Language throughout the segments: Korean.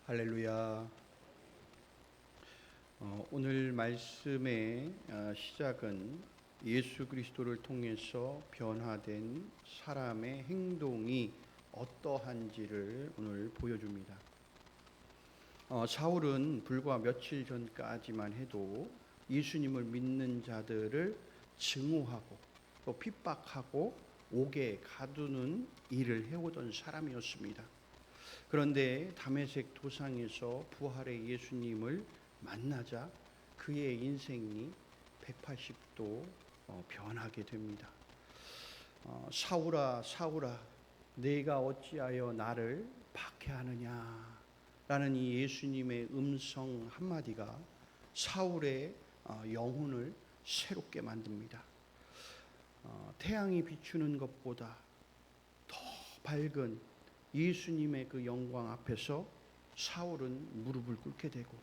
할렐루야. 오늘 말씀의 시작은 예수 그리스도를 통해서 변화된 사람의 행동이 어떠한지를 오늘 보여줍니다. 사울은 불과 며칠 전까지만 해도 예수님을 믿는 자들을 증오하고 또 핍박하고 옥에 가두는 일을 해오던 사람이었습니다. 그런데 다메섹 도상에서 부활의 예수님을 만나자 그의 인생이 180도 변하게 됩니다. 사울아 사울아 네가 어찌하여 나를 박해하느냐 라는 이 예수님의 음성 한마디가 사울의 영혼을 새롭게 만듭니다. 태양이 비추는 것보다 더 밝은 예수님의 그 영광 앞에서 사울은 무릎을 꿇게 되고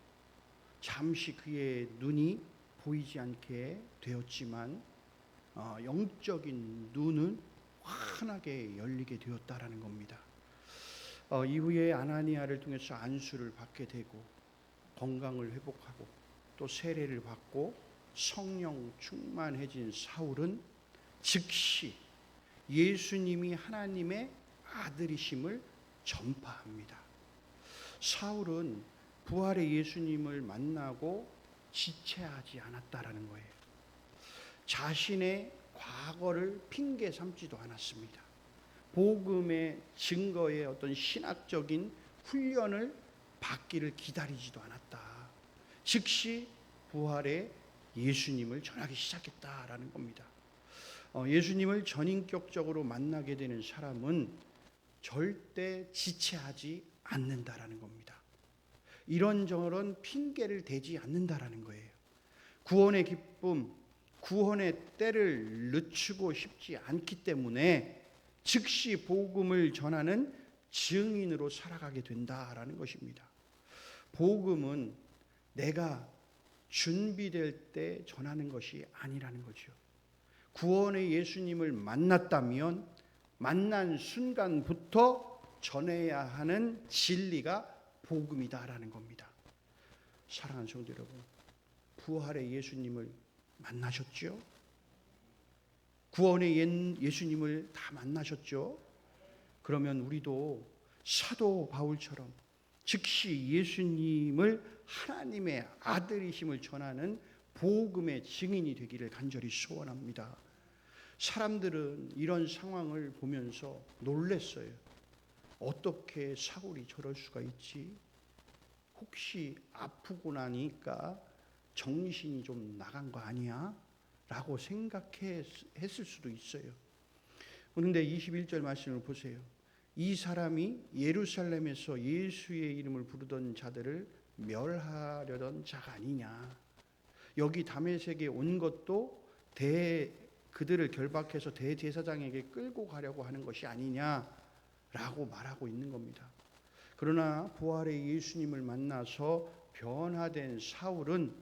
잠시 그의 눈이 보이지 않게 되었지만 영적인 눈은 환하게 열리게 되었다라는 겁니다. 이후에 아나니아를 통해서 안수를 받게 되고 건강을 회복하고 또 세례를 받고 성령 충만해진 사울은 즉시 예수님이 하나님의 아들이심을 전파합니다. 사울은 부활의 예수님을 만나고 지체하지 않았다라는 거예요. 자신의 과거를 핑계 삼지도 않았습니다. 복음의 증거의 어떤 신학적인 훈련을 받기를 기다리지도 않았다. 즉시 부활의 예수님을 전하기 시작했다라는 겁니다. 예수님을 전인격적으로 만나게 되는 사람은 절대 지체하지 않는다라는 겁니다. 이런저런 핑계를 대지 않는다라는 거예요. 구원의 기쁨, 구원의 때를 늦추고 싶지 않기 때문에 즉시 복음을 전하는 증인으로 살아가게 된다라는 것입니다. 복음은 내가 준비될 때 전하는 것이 아니라는 거죠. 구원의 예수님을 만났다면 만난 순간부터 전해야 하는 진리가 복음이다라는 겁니다. 사랑하는 성도 여러분, 부활의 예수님을 만나셨죠? 구원의 예수님을 다 만나셨죠? 그러면 우리도 사도 바울처럼 즉시 예수님을 하나님의 아들이심을 전하는 복음의 증인이 되기를 간절히 소원합니다. 사람들은 이런 상황을 보면서 놀랐어요. 어떻게 사울이 저럴 수가 있지? 혹시 아프고 나니까 정신이 좀 나간 거 아니야? 라고 생각했을 수도 있어요. 그런데 21절 말씀을 보세요. 이 사람이 예루살렘에서 예수의 이름을 부르던 자들을 멸하려던 자가 아니냐. 여기 다메섹에 온 것도 그들을 결박해서 대제사장에게 끌고 가려고 하는 것이 아니냐라고 말하고 있는 겁니다. 그러나 부활의 예수님을 만나서 변화된 사울은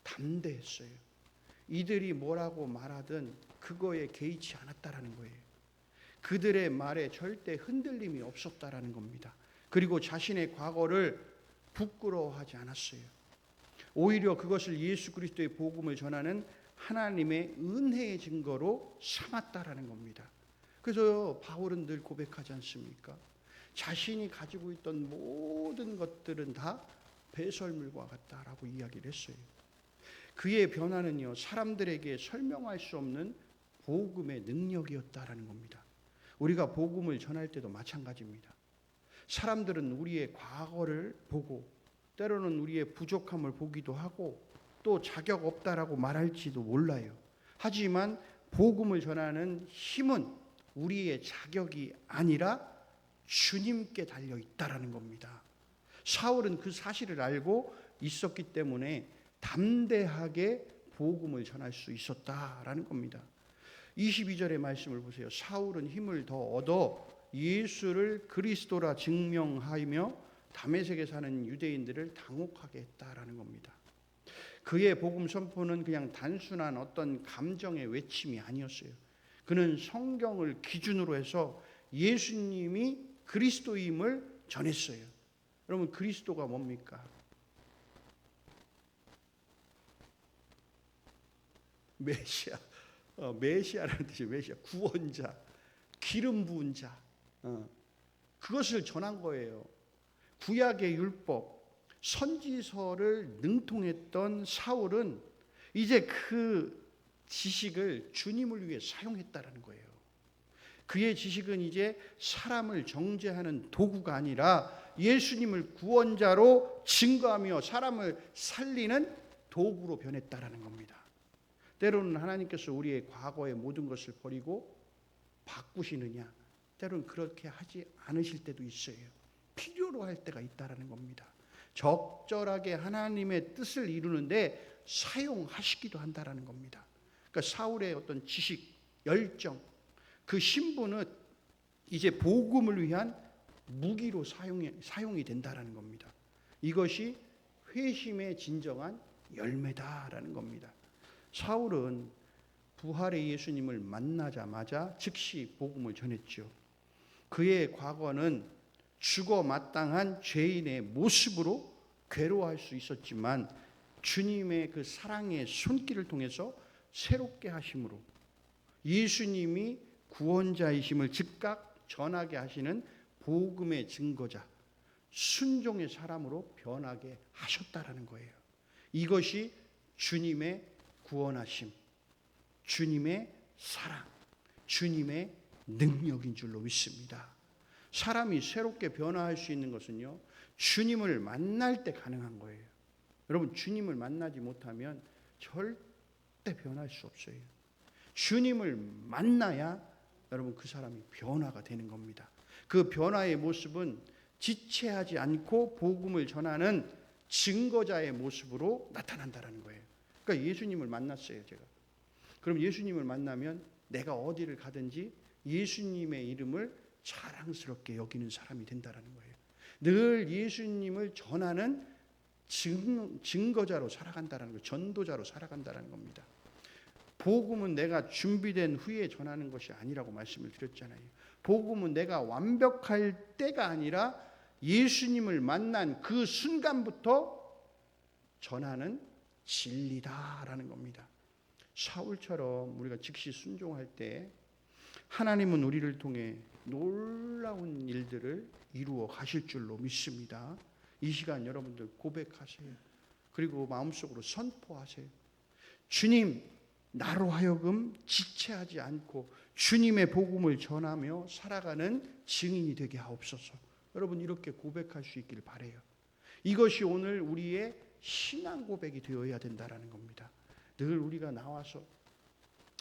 담대했어요. 이들이 뭐라고 말하든 그거에 개의치 않았다라는 거예요. 그들의 말에 절대 흔들림이 없었다라는 겁니다. 그리고 자신의 과거를 부끄러워하지 않았어요. 오히려 그것을 예수 그리스도의 복음을 전하는 하나님의 은혜의 증거로 삼았다라는 겁니다. 그래서 바울은 늘 고백하지 않습니까? 자신이 가지고 있던 모든 것들은 다 배설물과 같다라고 이야기를 했어요. 그의 변화는요, 사람들에게 설명할 수 없는 복음의 능력이었다라는 겁니다. 우리가 복음을 전할 때도 마찬가지입니다. 사람들은 우리의 과거를 보고 때로는 우리의 부족함을 보기도 하고 또 자격 없다라고 말할지도 몰라요. 하지만 복음을 전하는 힘은 우리의 자격이 아니라 주님께 달려 있다라는 겁니다. 사울은 그 사실을 알고 있었기 때문에 담대하게 복음을 전할 수 있었다라는 겁니다. 22절의 말씀을 보세요. 사울은 힘을 더 얻어 예수를 그리스도라 증명하며 다메섹에 사는 유대인들을 당혹하게 했다라는 겁니다. 그의 복음 선포는 그냥 단순한 어떤 감정의 외침이 아니었어요. 그는 성경을 기준으로 해서 예수님이 그리스도임을 전했어요. 여러분 그리스도가 뭡니까? 메시아, 메시아라는 뜻이 메시아, 구원자, 기름 부은 자, 그것을 전한 거예요. 구약의 율법, 선지서를 능통했던 사울은 이제 그 지식을 주님을 위해 사용했다라는 거예요. 그의 지식은 이제 사람을 정죄하는 도구가 아니라 예수님을 구원자로 증거하며 사람을 살리는 도구로 변했다라는 겁니다. 때로는 하나님께서 우리의 과거의 모든 것을 버리고 바꾸시느냐, 때로는 그렇게 하지 않으실 때도 있어요. 필요로 할 때가 있다라는 겁니다. 적절하게 하나님의 뜻을 이루는데 사용하시기도 한다라는 겁니다. 그러니까 사울의 어떤 지식, 열정, 그 신분은 이제 복음을 위한 무기로 사용이 된다라는 겁니다. 이것이 회심의 진정한 열매다라는 겁니다. 사울은 부활의 예수님을 만나자마자 즉시 복음을 전했죠. 그의 과거는 죽어 마땅한 죄인의 모습으로 괴로워할 수 있었지만 주님의 그 사랑의 손길을 통해서 새롭게 하심으로 예수님이 구원자이심을 즉각 전하게 하시는 복음의 증거자, 순종의 사람으로 변하게 하셨다라는 거예요. 이것이 주님의 구원하심, 주님의 사랑, 주님의 능력인 줄로 믿습니다. 사람이 새롭게 변화할 수 있는 것은요, 주님을 만날 때 가능한 거예요. 여러분, 주님을 만나지 못하면 절대 변할 수 없어요. 주님을 만나야 여러분 그 사람이 변화가 되는 겁니다. 그 변화의 모습은 지체하지 않고 복음을 전하는 증거자의 모습으로 나타난다는 거예요. 그러니까 예수님을 만났어요, 제가. 그럼 예수님을 만나면 내가 어디를 가든지 예수님의 이름을 자랑스럽게 여기는 사람이 된다는 거예요. 늘 예수님을 전하는 증거자로 살아간다는 거예요. 전도자로 살아간다는 겁니다. 복음은 내가 준비된 후에 전하는 것이 아니라고 말씀을 드렸잖아요. 복음은 내가 완벽할 때가 아니라 예수님을 만난 그 순간부터 전하는 진리다라는 겁니다. 사울처럼 우리가 즉시 순종할 때 하나님은 우리를 통해 놀라운 일들을 이루어 가실 줄로 믿습니다. 이 시간 여러분들 고백하세요. 그리고 마음속으로 선포하세요. 주님, 나로 하여금 지체하지 않고 주님의 복음을 전하며 살아가는 증인이 되게 하옵소서. 여러분 이렇게 고백할 수 있기를 바라요. 이것이 오늘 우리의 신앙 고백이 되어야 된다는 겁니다. 늘 우리가 나와서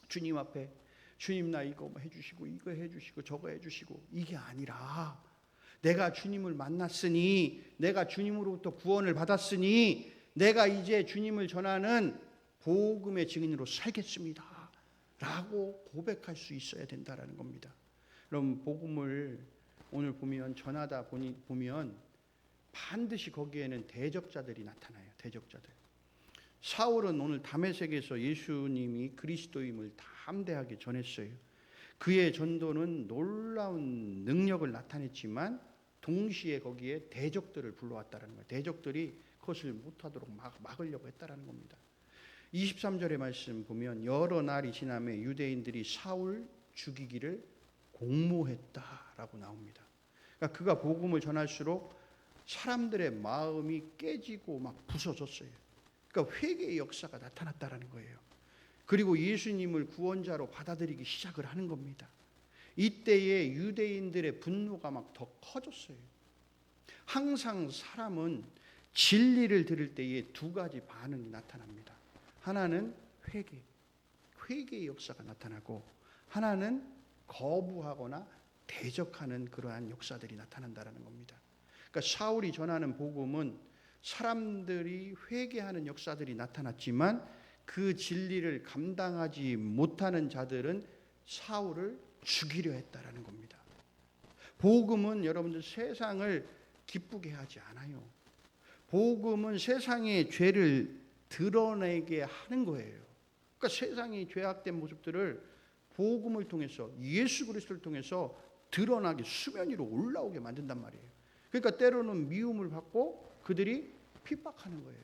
주님 앞에 주님 나 이거 해주시고 이거 해주시고 저거 해주시고 이게 아니라 내가 주님을 만났으니 내가 주님으로부터 구원을 받았으니 내가 이제 주님을 전하는 복음의 증인으로 살겠습니다 라고 고백할 수 있어야 된다는 겁니다. 그럼 복음을 오늘 보면 전하다 보면 반드시 거기에는 대적자들이 나타나요. 대적자들. 사울은 오늘 다메섹에서 예수님이 그리스도임을 담대하게 전했어요. 그의 전도는 놀라운 능력을 나타냈지만 동시에 거기에 대적들을 불러왔다는 거예요. 대적들이 그것을 못하도록 막으려고 했다는 겁니다. 23절의 말씀 보면 여러 날이 지나매 유대인들이 사울 죽이기를 공모했다라고 나옵니다. 그러니까 그가 복음을 전할수록 사람들의 마음이 깨지고 막 부서졌어요. 그러니까 회개의 역사가 나타났다라는 거예요. 그리고 예수님을 구원자로 받아들이기 시작을 하는 겁니다. 이때에 유대인들의 분노가 막 더 커졌어요. 항상 사람은 진리를 들을 때에 두 가지 반응이 나타납니다. 하나는 회개의 역사가 나타나고 하나는 거부하거나 대적하는 그러한 역사들이 나타난다는 겁니다. 그러니까 사울이 전하는 복음은 사람들이 회개하는 역사들이 나타났지만 그 진리를 감당하지 못하는 자들은 사울을 죽이려 했다라는 겁니다. 복음은 여러분들 세상을 기쁘게 하지 않아요. 복음은 세상의 죄를 드러내게 하는 거예요. 그러니까 세상이 죄악된 모습들을 복음을 통해서 예수 그리스도를 통해서 드러나게 수면 위로 올라오게 만든단 말이에요. 그러니까 때로는 미움을 받고 그들이 핍박하는 거예요.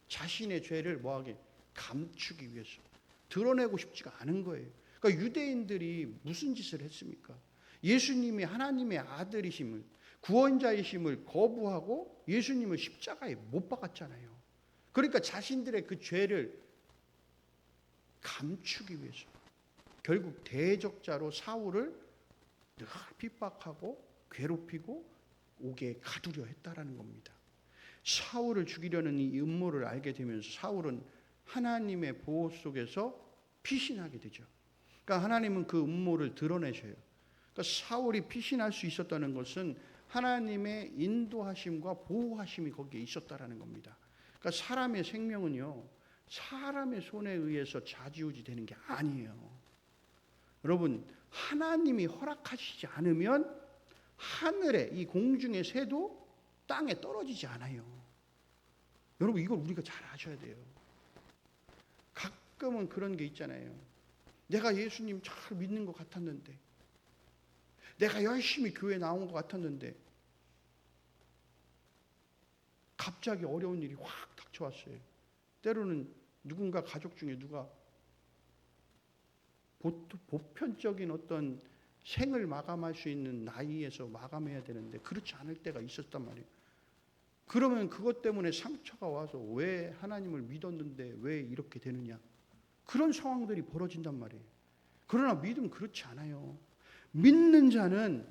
자신의 죄를 뭐하게 감추기 위해서 드러내고 싶지가 않은 거예요. 그러니까 유대인들이 무슨 짓을 했습니까? 예수님이 하나님의 아들이심을 구원자이심을 거부하고 예수님을 십자가에 못 박았잖아요. 그러니까 자신들의 그 죄를 감추기 위해서 결국 대적자로 사울을 늘 핍박하고 괴롭히고 옥에 가두려 했다라는 겁니다. 사울을 죽이려는 이 음모를 알게 되면서 사울은 하나님의 보호 속에서 피신하게 되죠. 그러니까 하나님은 그 음모를 드러내셔요. 그러니까 사울이 피신할 수 있었다는 것은 하나님의 인도하심과 보호하심이 거기에 있었다라는 겁니다. 그러니까 사람의 생명은요, 사람의 손에 의해서 좌지우지 되는 게 아니에요. 여러분, 하나님이 허락하시지 않으면 하늘에 이 공중의 새도 땅에 떨어지지 않아요. 여러분, 이걸 우리가 잘 아셔야 돼요. 가끔은 그런 게 있잖아요. 내가 예수님 잘 믿는 것 같았는데, 내가 열심히 교회 나온 것 같았는데 갑자기 어려운 일이 확 닥쳐왔어요. 때로는 누군가 가족 중에 누가 보편적인 어떤 생을 마감할 수 있는 나이에서 마감해야 되는데 그렇지 않을 때가 있었단 말이에요. 그러면 그것 때문에 상처가 와서 왜 하나님을 믿었는데 왜 이렇게 되느냐, 그런 상황들이 벌어진단 말이에요. 그러나 믿음은 그렇지 않아요. 믿는 자는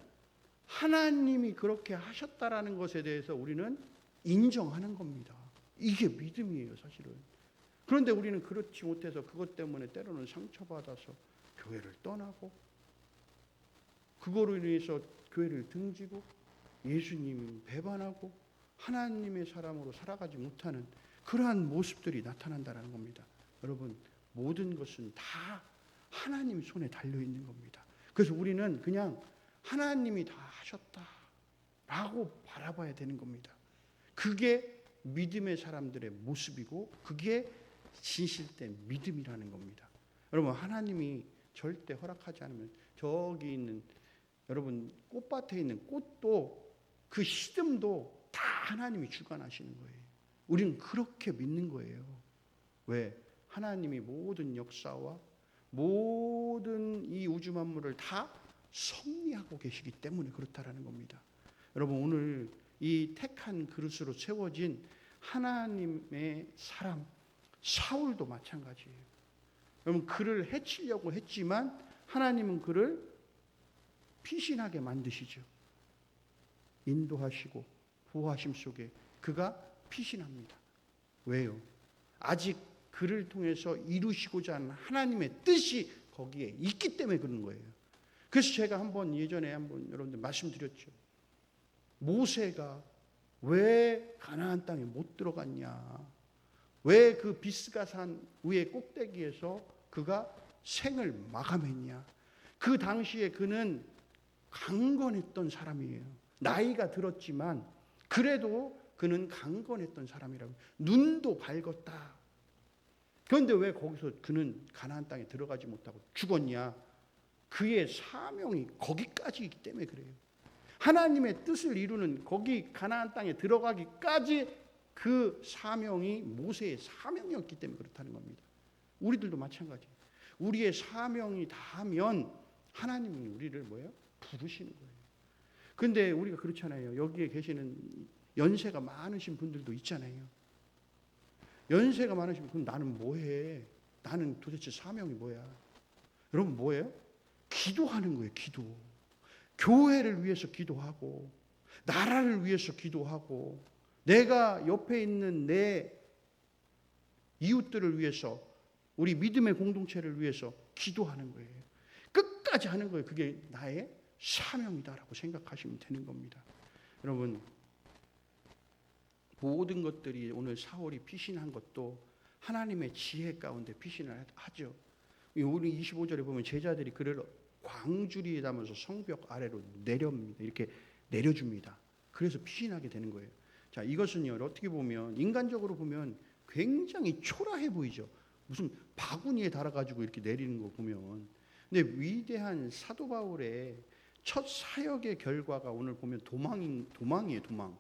하나님이 그렇게 하셨다라는 것에 대해서 우리는 인정하는 겁니다. 이게 믿음이에요, 사실은. 그런데 우리는 그렇지 못해서 그것 때문에 때로는 상처받아서 교회를 떠나고 그거로 인해서 교회를 등지고 예수님 배반하고 하나님의 사람으로 살아가지 못하는 그러한 모습들이 나타난다는 겁니다. 여러분, 모든 것은 다 하나님 손에 달려있는 겁니다. 그래서 우리는 그냥 하나님이 다 하셨다라고 바라봐야 되는 겁니다. 그게 믿음의 사람들의 모습이고 그게 진실된 믿음이라는 겁니다. 여러분, 하나님이 절대 허락하지 않으면 저기 있는 여러분 꽃밭에 있는 꽃도 그 시듬도 다 하나님이 주관하시는 거예요. 우리는 그렇게 믿는 거예요. 왜? 하나님이 모든 역사와 모든 이 우주 만물을 다 섭리하고 계시기 때문에 그렇다라는 겁니다. 여러분, 오늘 이 택한 그릇으로 세워진 하나님의 사람 사울도 마찬가지예요. 여러분, 그를 해치려고 했지만 하나님은 그를 피신하게 만드시죠. 인도하시고 보호하심 속에 그가 피신합니다. 왜요? 아직 그를 통해서 이루시고자 하는 하나님의 뜻이 거기에 있기 때문에 그런 거예요. 그래서 제가 예전에 한번 여러분들 말씀드렸죠. 모세가 왜 가나안 땅에 못 들어갔냐? 왜 그 비스가산 위의 꼭대기에서 그가 생을 마감했냐? 그 당시에 그는 강건했던 사람이에요. 나이가 들었지만 그래도 그는 강건했던 사람이라고. 눈도 밝았다. 그런데 왜 거기서 그는 가나안 땅에 들어가지 못하고 죽었냐? 그의 사명이 거기까지이기 때문에 그래요. 하나님의 뜻을 이루는 거기 가나안 땅에 들어가기까지 그 사명이 모세의 사명이었기 때문에 그렇다는 겁니다. 우리들도 마찬가지예요. 우리의 사명이 다하면 하나님이 우리를 뭐예요? 부르시는 거예요. 그런데 우리가 그렇잖아요. 여기에 계시는 연세가 많으신 분들도 있잖아요. 연세가 많으시면 그럼 나는 뭐해? 나는 도대체 사명이 뭐야? 여러분, 뭐예요? 기도하는 거예요. 기도. 교회를 위해서 기도하고 나라를 위해서 기도하고 내가 옆에 있는 내 이웃들을 위해서 우리 믿음의 공동체를 위해서 기도하는 거예요. 끝까지 하는 거예요. 그게 나의 사명이다라고 생각하시면 되는 겁니다. 여러분, 모든 것들이 오늘 사울이 피신한 것도 하나님의 지혜 가운데 피신을 하죠. 우리 25절에 보면 제자들이 그를 광주리에 담아서 성벽 아래로 내려옵니다. 이렇게 내려줍니다. 그래서 피신하게 되는 거예요. 자, 이것은요, 어떻게 보면 인간적으로 보면 굉장히 초라해 보이죠. 무슨 바구니에 달아가지고 이렇게 내리는 거 보면. 근데 위대한 사도 바울의 첫 사역의 결과가 오늘 보면 도망이에요, 도망.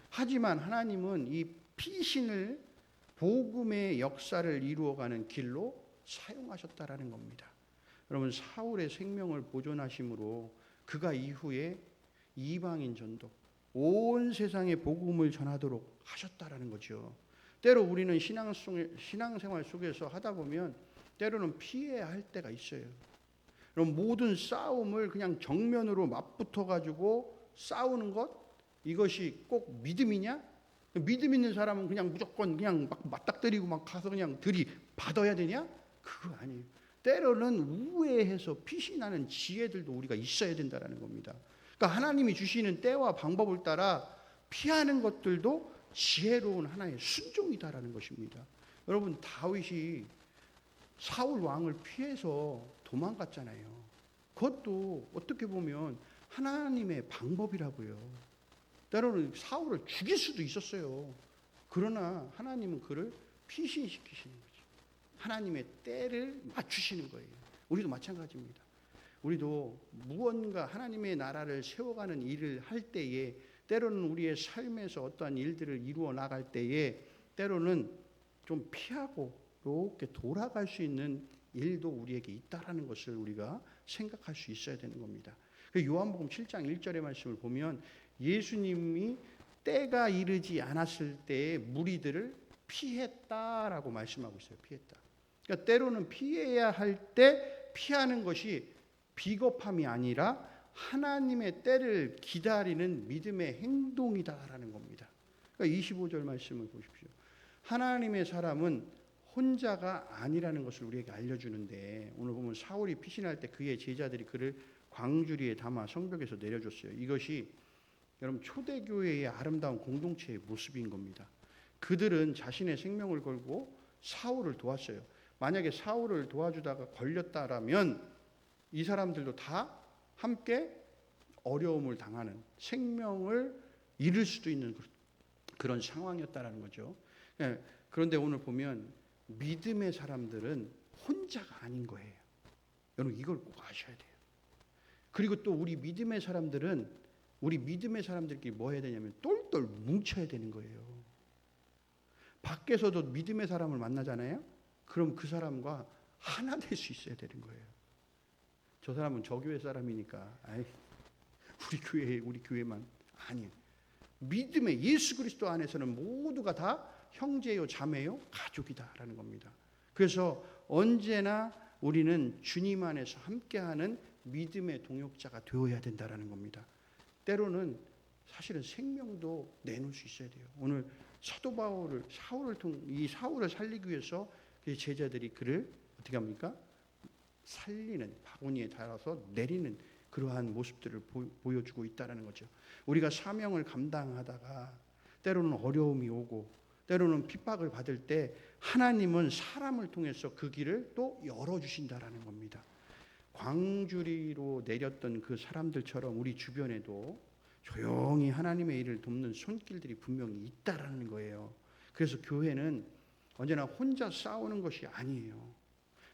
하지만 하나님은 이 피신을 복음의 역사를 이루어가는 길로 사용하셨다라는 겁니다. 여러분, 사울의 생명을 보존하심으로 그가 이후에 이방인 전도, 온 세상에 복음을 전하도록 하셨다라는 거죠. 때로 우리는 신앙생활 속에서 하다 보면 때로는 피해야 할 때가 있어요. 그럼 모든 싸움을 그냥 정면으로 맞붙어 가지고 싸우는 것, 이것이 꼭 믿음이냐? 믿음 있는 사람은 그냥 무조건 그냥 막 맞닥뜨리고 막 가서 그냥 들이받아야 되냐? 그거 아니에요. 때로는 우회해서 피신하는 지혜들도 우리가 있어야 된다는 겁니다. 그러니까 하나님이 주시는 때와 방법을 따라 피하는 것들도 지혜로운 하나의 순종이다라는 것입니다. 여러분, 다윗이 사울 왕을 피해서 도망갔잖아요. 그것도 어떻게 보면 하나님의 방법이라고요. 때로는 사울을 죽일 수도 있었어요. 그러나 하나님은 그를 피신시키시는 거죠. 하나님의 때를 맞추시는 거예요. 우리도 마찬가지입니다. 우리도 무언가 하나님의 나라를 세워가는 일을 할 때에, 때로는 우리의 삶에서 어떠한 일들을 이루어 나갈 때에 때로는 좀 피하고 이렇게 돌아갈 수 있는 일도 우리에게 있다라는 것을 우리가 생각할 수 있어야 되는 겁니다. 요한복음 7장 1절의 말씀을 보면 예수님이 때가 이르지 않았을 때에 무리들을 피했다라고 말씀하고 있어요. 피했다. 그러니까 때로는 피해야 할 때 피하는 것이 비겁함이 아니라 하나님의 때를 기다리는 믿음의 행동이다라는 겁니다. 그러니까 25절 말씀을 보십시오. 하나님의 사람은 혼자가 아니라는 것을 우리에게 알려주는데, 오늘 보면 사울이 피신할 때 그의 제자들이 그를 광주리에 담아 성벽에서 내려줬어요. 이것이 여러분 초대교회의 아름다운 공동체의 모습인 겁니다. 그들은 자신의 생명을 걸고 사울을 도왔어요. 만약에 사울을 도와주다가 걸렸다라면 이 사람들도 다 함께 어려움을 당하는, 생명을 잃을 수도 있는 그런 상황이었다라는 거죠. 그런데 오늘 보면 믿음의 사람들은 혼자가 아닌 거예요. 여러분, 이걸 꼭 아셔야 돼요. 그리고 또 우리 믿음의 사람들끼리 뭐 해야 되냐면 똘똘 뭉쳐야 되는 거예요. 밖에서도 믿음의 사람을 만나잖아요. 그럼 그 사람과 하나 될 수 있어야 되는 거예요. 저 사람은 저 교회 사람이니까 우리 교회만 아니에요. 믿음의 예수 그리스도 안에서는 모두가 다 형제요 자매요 가족이다라는 겁니다. 그래서 언제나 우리는 주님 안에서 함께하는 믿음의 동역자가 되어야 된다라는 겁니다. 때로는 사실은 생명도 내놓을 수 있어야 돼요. 오늘 사도 바울을 사울을 살리기 위해서 그 제자들이 그를 어떻게 합니까? 살리는, 바구니에 달아서 내리는 그러한 모습들을 보여주고 있다는 거죠. 우리가 사명을 감당하다가 때로는 어려움이 오고 때로는 핍박을 받을 때 하나님은 사람을 통해서 그 길을 또 열어주신다라는 겁니다. 광주리로 내렸던 그 사람들처럼 우리 주변에도 조용히 하나님의 일을 돕는 손길들이 분명히 있다라는 거예요. 그래서 교회는 언제나 혼자 싸우는 것이 아니에요.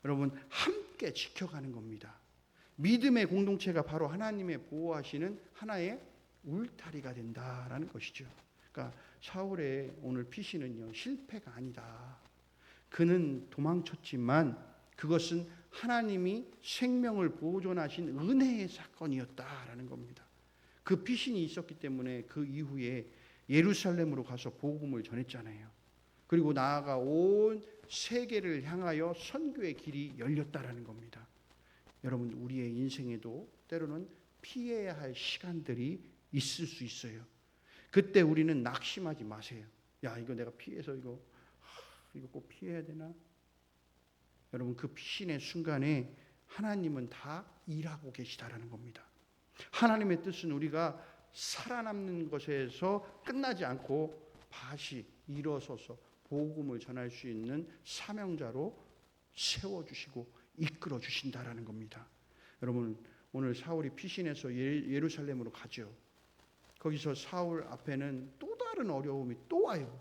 여러분, 함께 지켜가는 겁니다. 믿음의 공동체가 바로 하나님의 보호하시는 하나의 울타리가 된다라는 것이죠. 그러니까 사울의 오늘 피신은요, 실패가 아니다. 그는 도망쳤지만 그것은 하나님이 생명을 보존하신 은혜의 사건이었다라는 겁니다. 그 피신이 있었기 때문에 그 이후에 예루살렘으로 가서 복음을 전했잖아요. 그리고 나아가 온 세계를 향하여 선교의 길이 열렸다라는 겁니다. 여러분, 우리의 인생에도 때로는 피해야 할 시간들이 있을 수 있어요. 그때 우리는 낙심하지 마세요. 야, 이거 내가 피해서 이거 꼭 피해야 되나? 여러분, 그 피신의 순간에 하나님은 다 일하고 계시다라는 겁니다. 하나님의 뜻은 우리가 살아남는 것에서 끝나지 않고 다시 일어서서 복음을 전할 수 있는 사명자로 세워주시고 이끌어 주신다라는 겁니다. 여러분, 오늘 사울이 피신해서 예루살렘으로 가죠. 거기서 사울 앞에는 또 다른 어려움이 또 와요.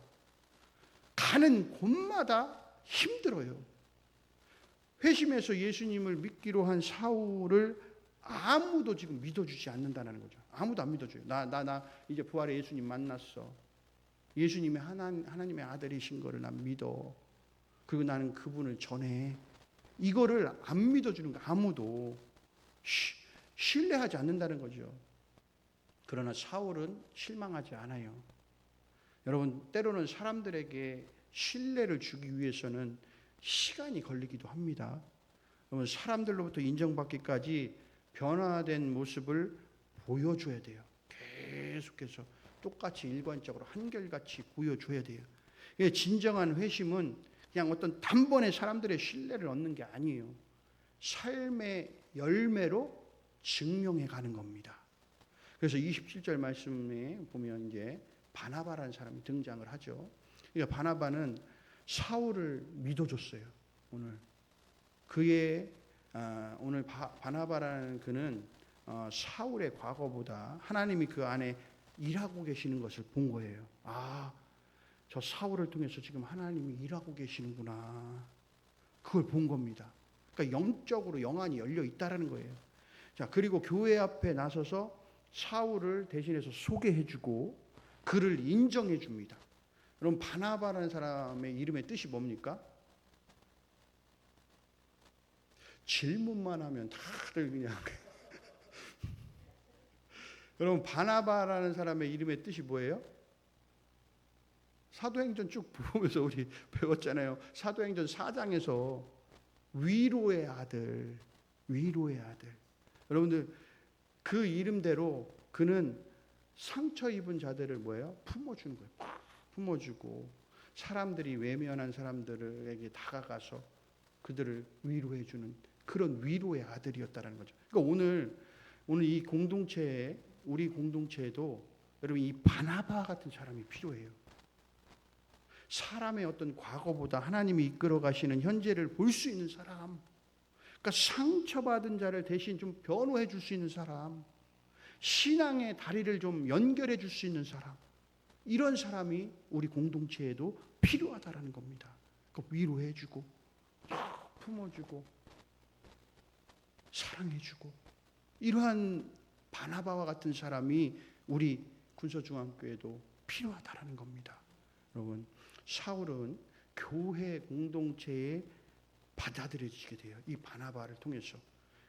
가는 곳마다 힘들어요. 회심해서 예수님을 믿기로 한 사울을 아무도 지금 믿어주지 않는다는 거죠. 아무도 안 믿어줘요. 나 이제 부활의 예수님 만났어. 예수님이 하나님의 아들이신 거를 난 믿어. 그리고 나는 그분을 전해. 이거를 안 믿어주는 거 아무도 신뢰하지 않는다는 거죠. 그러나 사울은 실망하지 않아요. 여러분, 때로는 사람들에게 신뢰를 주기 위해서는 시간이 걸리기도 합니다. 여러분, 사람들로부터 인정받기까지 변화된 모습을 보여줘야 돼요. 계속해서 똑같이 일관적으로 한결같이 보여줘야 돼요. 진정한 회심은 그냥 어떤 단번에 사람들의 신뢰를 얻는 게 아니에요. 삶의 열매로 증명해 가는 겁니다. 그래서 27절 말씀에 보면 이제 바나바라는 사람이 등장을 하죠. 그러니까 바나바는 사울을 믿어줬어요. 오늘 바나바라는 그는 사울의 과거보다 하나님이 그 안에 일하고 계시는 것을 본 거예요. 저 사울을 통해서 지금 하나님이 일하고 계시는구나. 그걸 본 겁니다. 그러니까 영적으로 영안이 열려 있다라는 거예요. 자, 그리고 교회 앞에 나서서 사울을 대신해서 소개해주고 그를 인정해줍니다. 여러분, 바나바라는 사람의 이름의 뜻이 뭡니까? 질문만 하면 다들 그냥 여러분, 바나바라는 사람의 이름의 뜻이 뭐예요? 사도행전 쭉 보면서 우리 배웠잖아요. 사도행전 4장에서 위로의 아들. 여러분들, 그 이름대로 그는 상처 입은 자들을 뭐예요? 품어주는 거예요. 품어주고 사람들이 외면한 사람들에게 다가가서 그들을 위로해주는 그런 위로의 아들이었다라는 거죠. 그러니까 오늘 이 공동체에, 우리 공동체에도 여러분, 이 바나바 같은 사람이 필요해요. 사람의 어떤 과거보다 하나님이 이끌어 가시는 현재를 볼 수 있는 사람, 그러니까 상처받은 자를 대신 좀 변호해 줄 수 있는 사람, 신앙의 다리를 좀 연결해 줄 수 있는 사람, 이런 사람이 우리 공동체에도 필요하다라는 겁니다. 그러니까 위로해 주고 품어주고 사랑해 주고, 이러한 바나바와 같은 사람이 우리 군서중앙교회도 필요하다라는 겁니다. 여러분, 사울은 교회 공동체에 받아들여지게 돼요. 이 바나바를 통해서.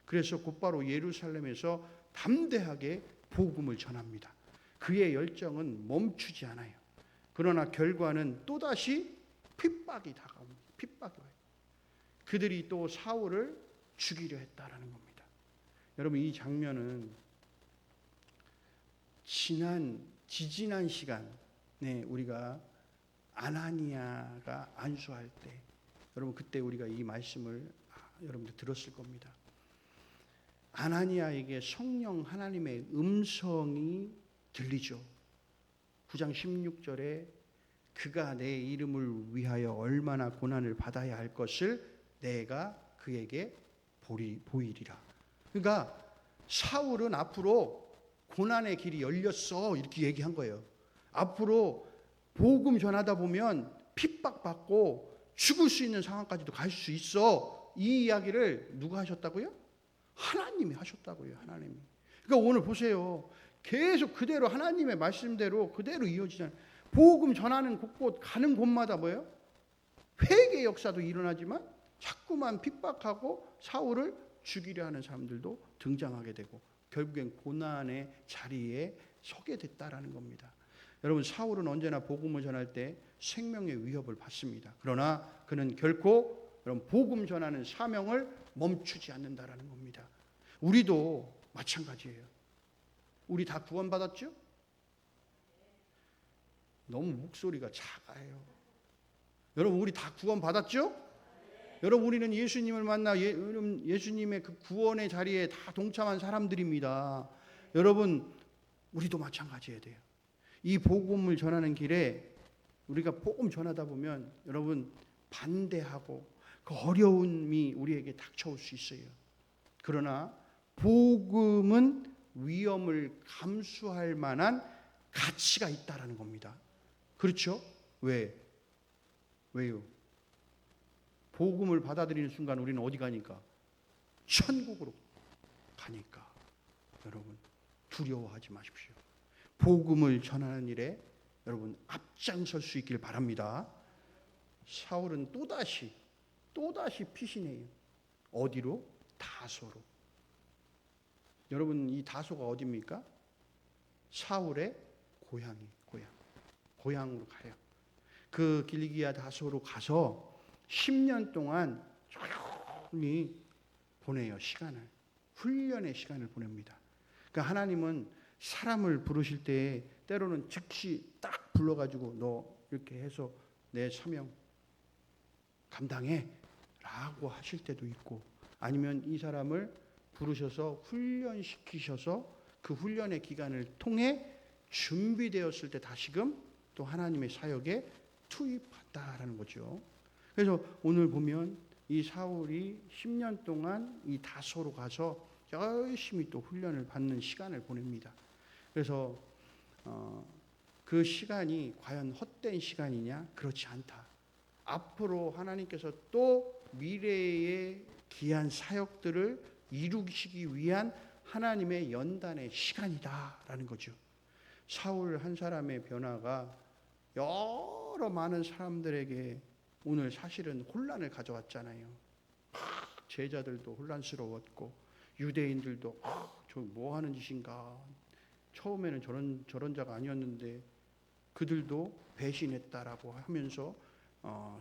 그래서 곧바로 예루살렘에서 담대하게 복음을 전합니다. 그의 열정은 멈추지 않아요. 그러나 결과는 또다시 핍박이 다가옵니다. 핍박이 와요. 그들이 또 사울을 죽이려 했다라는 겁니다. 여러분, 이 장면은 지지난 시간에 우리가 아나니아가 안수할 때, 여러분 그때 우리가 이 말씀을 여러분들 들었을 겁니다. 아나니아에게 성령 하나님의 음성이 들리죠. 9장 16절에 그가 내 이름을 위하여 얼마나 고난을 받아야 할 것을 내가 그에게 보이리라. 그러니까 사울은 앞으로 고난의 길이 열렸어, 이렇게 얘기한 거예요. 앞으로 복음 전하다 보면 핍박받고 죽을 수 있는 상황까지도 갈 수 있어. 이 이야기를 누가 하셨다고요? 하나님이 하셨다고요. 하나님이. 그러니까 오늘 보세요. 계속 그대로 하나님의 말씀대로 그대로 이어지잖아요. 복음 전하는 곳곳 가는 곳마다 뭐예요? 회개 역사도 일어나지만 자꾸만 핍박하고 사울을 죽이려 하는 사람들도 등장하게 되고 결국엔 고난의 자리에 서게 됐다라는 겁니다. 여러분, 사울은 언제나 복음을 전할 때 생명의 위협을 받습니다. 그러나 그는 결코 여러분 복음 전하는 사명을 멈추지 않는다라는 겁니다. 우리도 마찬가지예요. 우리 다 구원받았죠? 너무 목소리가 작아요. 여러분, 우리 다 구원받았죠? 여러분, 우리는 예수님을 만나 예수님의 그 구원의 자리에 다 동참한 사람들입니다. 여러분, 우리도 마찬가지해야 돼요. 이 복음을 전하는 길에 우리가 복음 전하다 보면 여러분 반대하고 그 어려움이 우리에게 닥쳐올 수 있어요. 그러나 복음은 위험을 감수할 만한 가치가 있다라는 겁니다. 그렇죠? 왜요? 복음을 받아들이는 순간 우리는 어디 가니까? 천국으로 가니까. 여러분 두려워하지 마십시오. 복음을 전하는 일에 여러분 앞장설 수 있길 바랍니다. 사울은 또다시 피신해요. 어디로? 다소로. 여러분 이 다소가 어디입니까? 사울의 고향으로 가요. 그 길기야 다소로 가서 10년 동안 조용히 보내요. 훈련의 시간을 보냅니다. 그러니까 하나님은 사람을 부르실 때 때로는 즉시 딱 불러가지고 너 이렇게 해서 내 사명 감당해 라고 하실 때도 있고, 아니면 이 사람을 부르셔서 훈련시키셔서 그 훈련의 기간을 통해 준비되었을 때 다시금 또 하나님의 사역에 투입한다라는 거죠. 그래서 오늘 보면 이 사울이 10년 동안 이 다소로 가서 열심히 또 훈련을 받는 시간을 보냅니다. 그래서 그 시간이 과연 헛된 시간이냐? 그렇지 않다. 앞으로 하나님께서 또 미래의 귀한 사역들을 이루시기 위한 하나님의 연단의 시간이다라는 거죠. 사울 한 사람의 변화가 여러 많은 사람들에게 오늘 사실은 혼란을 가져왔잖아요. 제자들도 혼란스러웠고 유대인들도 저 뭐 하는 짓인가. 처음에는 저런 자가 아니었는데 그들도 배신했다라고 하면서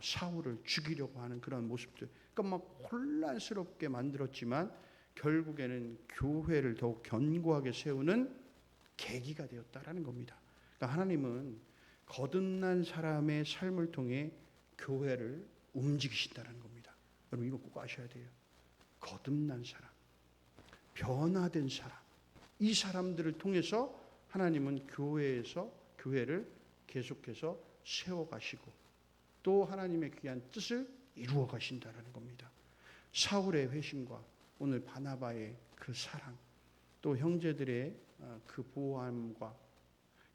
사울을 죽이려고 하는 그런 모습들. 그러니까 막 혼란스럽게 만들었지만 결국에는 교회를 더욱 견고하게 세우는 계기가 되었다라는 겁니다. 그러니까 하나님은 거듭난 사람의 삶을 통해 교회를 움직이신다는 겁니다. 여러분 이거 꼭 아셔야 돼요. 거듭난 사람, 변화된 사람, 이 사람들을 통해서 하나님은 교회를 계속해서 세워가시고 또 하나님의 귀한 뜻을 이루어 가신다는 겁니다. 사울의 회심과 오늘 바나바의 그 사랑, 또 형제들의 그 보호함과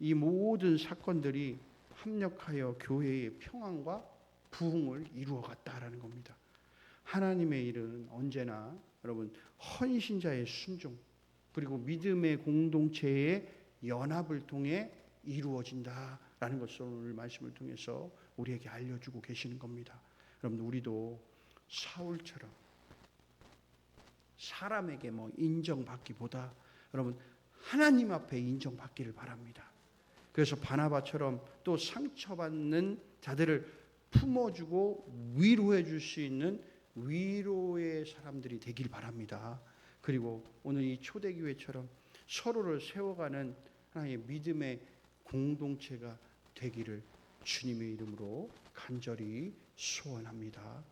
이 모든 사건들이 합력하여 교회의 평안과 부흥을 이루어 갔다라는 겁니다. 하나님의 일은 언제나 여러분 헌신자의 순종 그리고 믿음의 공동체의 연합을 통해 이루어진다라는 것을 오늘 말씀을 통해서 우리에게 알려주고 계시는 겁니다. 여러분 우리도 사울처럼 사람에게 인정받기보다 여러분 하나님 앞에 인정받기를 바랍니다. 그래서 바나바처럼 또 상처받는 자들을 품어주고 위로해 줄 수 있는 위로의 사람들이 되길 바랍니다. 그리고 오늘 이 초대교회처럼 서로를 세워가는 하나님의 믿음의 공동체가 되기를 주님의 이름으로 간절히 소원합니다.